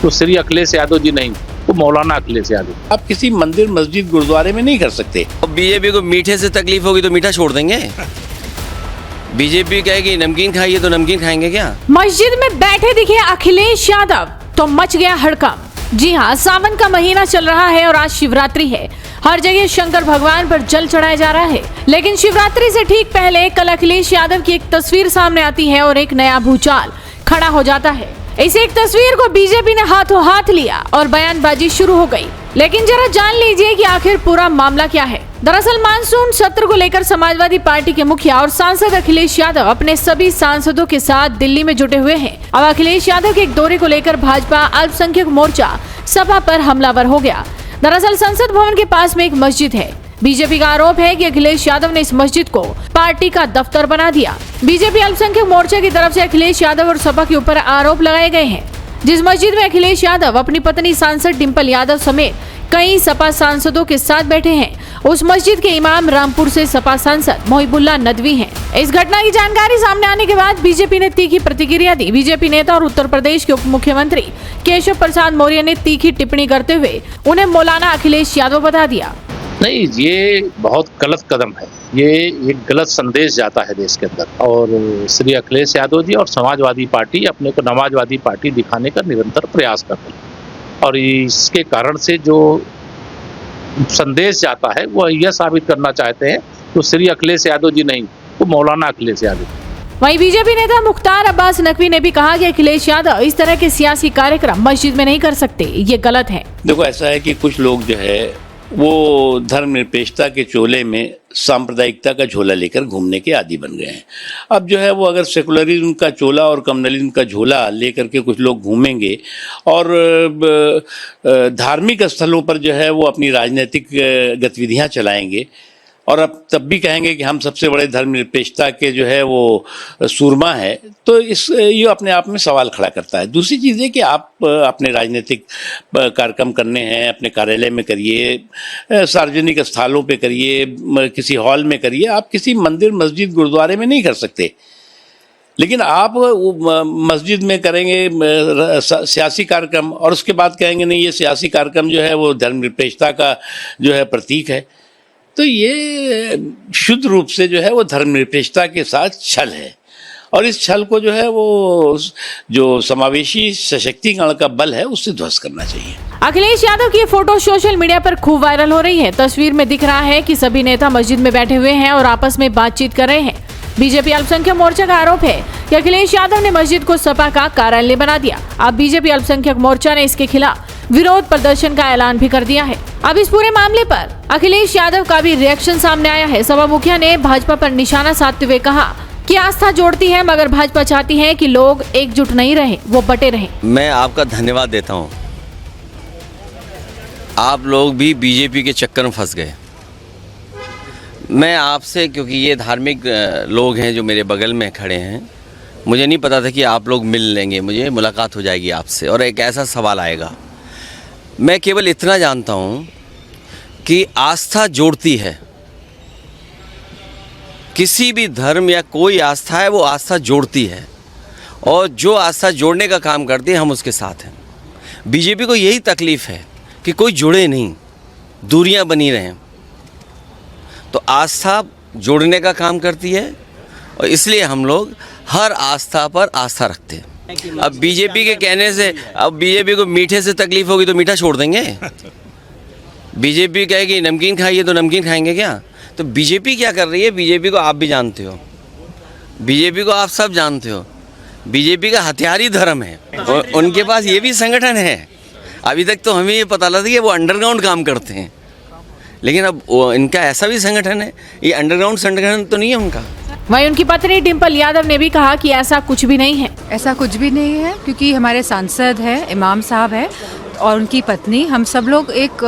तो श्री अखिलेश यादव जी नहीं, वो मौलाना अखिलेश यादव। आप किसी मंदिर, मस्जिद, गुरुद्वारे में नहीं कर सकते। बीजेपी को मीठे से तकलीफ होगी तो मीठा छोड़ देंगे। बीजेपी कहेगी नमकीन खाइए तो नमकीन खाएंगे क्या? मस्जिद में बैठे दिखे अखिलेश यादव तो मच गया हड़कंप। जी हाँ, सावन का महीना चल रहा है और आज शिवरात्रि है। हर जगह शंकर भगवान पर जल चढ़ाया जा रहा है, लेकिन शिवरात्रि से ठीक पहले कल अखिलेश यादव की एक तस्वीर सामने आती है और एक नया भूचाल खड़ा हो जाता है। इस एक तस्वीर को बीजेपी ने हाथों हाथ लिया और बयानबाजी शुरू हो गई। लेकिन जरा जान लीजिए कि आखिर पूरा मामला क्या है। दरअसल मानसून सत्र को लेकर समाजवादी पार्टी के मुखिया और सांसद अखिलेश यादव अपने सभी सांसदों के साथ दिल्ली में जुटे हुए हैं। अब अखिलेश यादव के एक दौरे को लेकर भाजपा अल्पसंख्यक मोर्चा सभा पर हमलावर हो गया। दरअसल संसद भवन के पास में एक मस्जिद है। बीजेपी का आरोप है कि अखिलेश यादव ने इस मस्जिद को पार्टी का दफ्तर बना दिया। बीजेपी अल्पसंख्यक मोर्चा की तरफ से अखिलेश यादव और सपा के ऊपर आरोप लगाए गए हैं। जिस मस्जिद में अखिलेश यादव अपनी पत्नी सांसद डिंपल यादव समेत कई सपा सांसदों के साथ बैठे हैं, उस मस्जिद के इमाम रामपुर से सपा सांसद मोहिबुल्लाह नदवी हैं। इस घटना की जानकारी सामने आने के बाद बीजेपी ने तीखी प्रतिक्रिया दी। बीजेपी नेता और उत्तर प्रदेश के उप मुख्यमंत्री केशव प्रसाद मौर्य ने तीखी टिप्पणी करते हुए उन्हें मौलाना अखिलेश यादव बता दिया। नहीं, ये बहुत गलत कदम है। ये एक गलत संदेश जाता है देश के अंदर, और श्री अखिलेश यादव जी और समाजवादी पार्टी अपने को नमाजवादी पार्टी दिखाने का निरंतर प्रयास कर रही है, और इसके कारण से जो संदेश जाता है वो यह साबित करना चाहते हैं तो श्री अखिलेश यादव जी नहीं, वो मौलाना अखिलेश यादव। वहीं बीजेपी नेता मुख्तार अब्बास नकवी ने भी कहा कि अखिलेश यादव इस तरह के सियासी कार्यक्रम मस्जिद में नहीं कर सकते, ये गलत है। देखो, ऐसा है कि कुछ लोग जो है वो धर्मनिरपेक्षता के चोले में सांप्रदायिकता का झोला लेकर घूमने के आदी बन गए हैं। अब जो है वो अगर सेकुलरिज्म का चोला और कम्युनलिज्म का झोला लेकर के कुछ लोग घूमेंगे और धार्मिक स्थलों पर जो है वो अपनी राजनीतिक गतिविधियां चलाएंगे और अब तब भी कहेंगे कि हम सबसे बड़े धर्मनिरपेक्षता के जो है वो सूरमा है, तो ये अपने आप में सवाल खड़ा करता है। दूसरी चीज़ है कि आप अपने राजनीतिक कार्यक्रम करने हैं, अपने कार्यालय में करिए, सार्वजनिक स्थलों पे करिए, किसी हॉल में करिए, आप किसी मंदिर, मस्जिद, गुरुद्वारे में नहीं कर सकते। लेकिन आप मस्जिद में करेंगे सियासी कार्यक्रम और उसके बाद कहेंगे नहीं, ये सियासी कार्यक्रम जो है वो धर्मनिरपेक्षता का जो है प्रतीक है, तो ये शुद्ध रूप से जो है वो धर्मनिरपेक्षता के साथ छल है। और इस छल को जो है वो जो समावेशी सशक्तिकरण का बल है उससे ध्वस्त करना चाहिए। अखिलेश यादव की फोटो सोशल मीडिया पर खूब वायरल हो रही है। तस्वीर में दिख रहा है कि सभी नेता मस्जिद में बैठे हुए हैं और आपस में बातचीत कर रहे हैं। बीजेपी अल्पसंख्यक मोर्चा का आरोप है कि अखिलेश यादव ने मस्जिद को सपा का कार्यालय बना दिया। अब बीजेपी अल्पसंख्यक मोर्चा ने इसके खिलाफ विरोध प्रदर्शन का ऐलान भी कर दिया है। अब इस पूरे मामले पर अखिलेश यादव का भी रिएक्शन सामने आया है। सपा मुखिया ने भाजपा पर निशाना साधते हुए कहा कि आस्था जोड़ती है, मगर भाजपा चाहती है कि लोग एकजुट नहीं रहे, वो बटे रहे। मैं आपका धन्यवाद देता हूँ। आप लोग भी बीजेपी के चक्कर में फंस गए। मैं आपसे, क्योंकि ये धार्मिक लोग हैं जो मेरे बगल में खड़े हैं, मुझे नहीं पता था कि आप लोग मिल लेंगे, मुझे मुलाकात हो जाएगी आपसे और एक ऐसा सवाल आएगा। मैं केवल इतना जानता हूँ कि आस्था जोड़ती है। किसी भी धर्म या कोई आस्था है, वो आस्था जोड़ती है, और जो आस्था जोड़ने का काम करती है हम उसके साथ हैं। बीजेपी को यही तकलीफ़ है कि कोई जुड़े नहीं, दूरियां बनी रहें। तो आस्था जोड़ने का काम करती है और इसलिए हम लोग हर आस्था पर आस्था रखते हैं। अब बीजेपी के कहने से, अब बीजेपी को मीठे से तकलीफ होगी तो मीठा छोड़ देंगे। बीजेपी कहेगी नमकीन खाइए तो नमकीन खाएंगे क्या? तो बीजेपी क्या कर रही है, बीजेपी को आप भी जानते हो, बीजेपी को आप सब जानते हो। बीजेपी का हथियार ही धर्म है। उनके पास ये भी संगठन है। अभी तक तो हमें ये पता लगा कि वो अंडरग्राउंड काम करते हैं, लेकिन अब इनका ऐसा भी संगठन है। ये अंडरग्राउंड संगठन तो नहीं है उनका। वहीं उनकी पत्नी डिंपल यादव ने भी कहा कि ऐसा कुछ भी नहीं है। ऐसा कुछ भी नहीं है, क्योंकि हमारे सांसद है, इमाम साहब है और उनकी पत्नी, हम सब लोग एक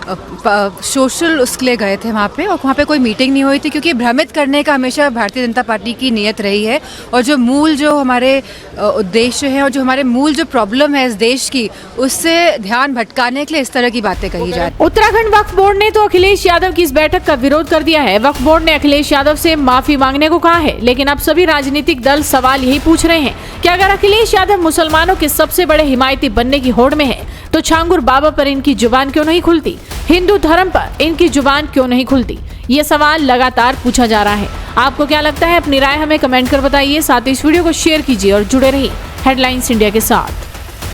सोशल उसके लिए गए थे वहाँ पे, और वहाँ पे कोई मीटिंग नहीं हुई थी, क्योंकि भ्रमित करने का हमेशा भारतीय जनता पार्टी की नीयत रही है। और जो मूल जो हमारे उद्देश्य हैं और जो हमारे मूल जो प्रॉब्लम है इस देश की, उससे ध्यान भटकाने के लिए इस तरह की बातें कही जा रही। उत्तराखंड वक्फ बोर्ड ने तो अखिलेश यादव की इस बैठक का विरोध कर दिया है। वक्फ बोर्ड ने अखिलेश यादव से माफी मांगने को कहा है, लेकिन अब सभी राजनीतिक दल सवाल यही पूछ रहे हैं कि अगर अखिलेश यादव मुसलमानों के सबसे बड़े हिमायती बनने की होड़ में है, तो छांगुर बाबा पर इनकी जुबान क्यों नहीं खुलती? हिंदू धर्म पर इनकी जुबान क्यों नहीं खुलती? ये सवाल लगातार पूछा जा रहा है। आपको क्या लगता है? अपनी राय हमें कमेंट कर बताइए। साथ ही इस वीडियो को शेयर कीजिए और जुड़े रहिए हेडलाइंस इंडिया के साथ।